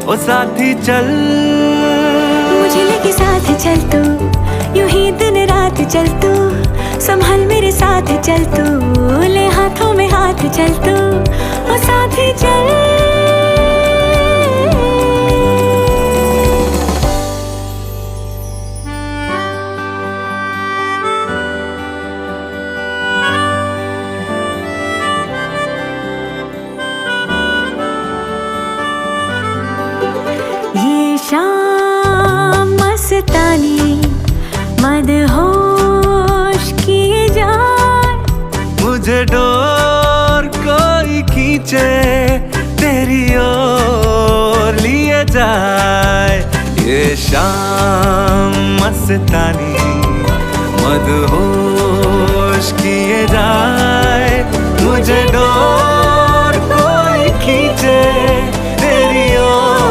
ओ साथी चल, मुझे लेके साथ चल तू, यूं ही दिन रात चल तू, संभल मेरे साथ चल तू, ले हाथों में हाथ चल तू, ओ साथी चल। ये शाम मस्तानी मदहोश किए जाए, मुझे डोर कोई खींचे तेरी ओर लिए जाए। ये शाम मस्तानी मदहोश किए जाए, मुझे डोर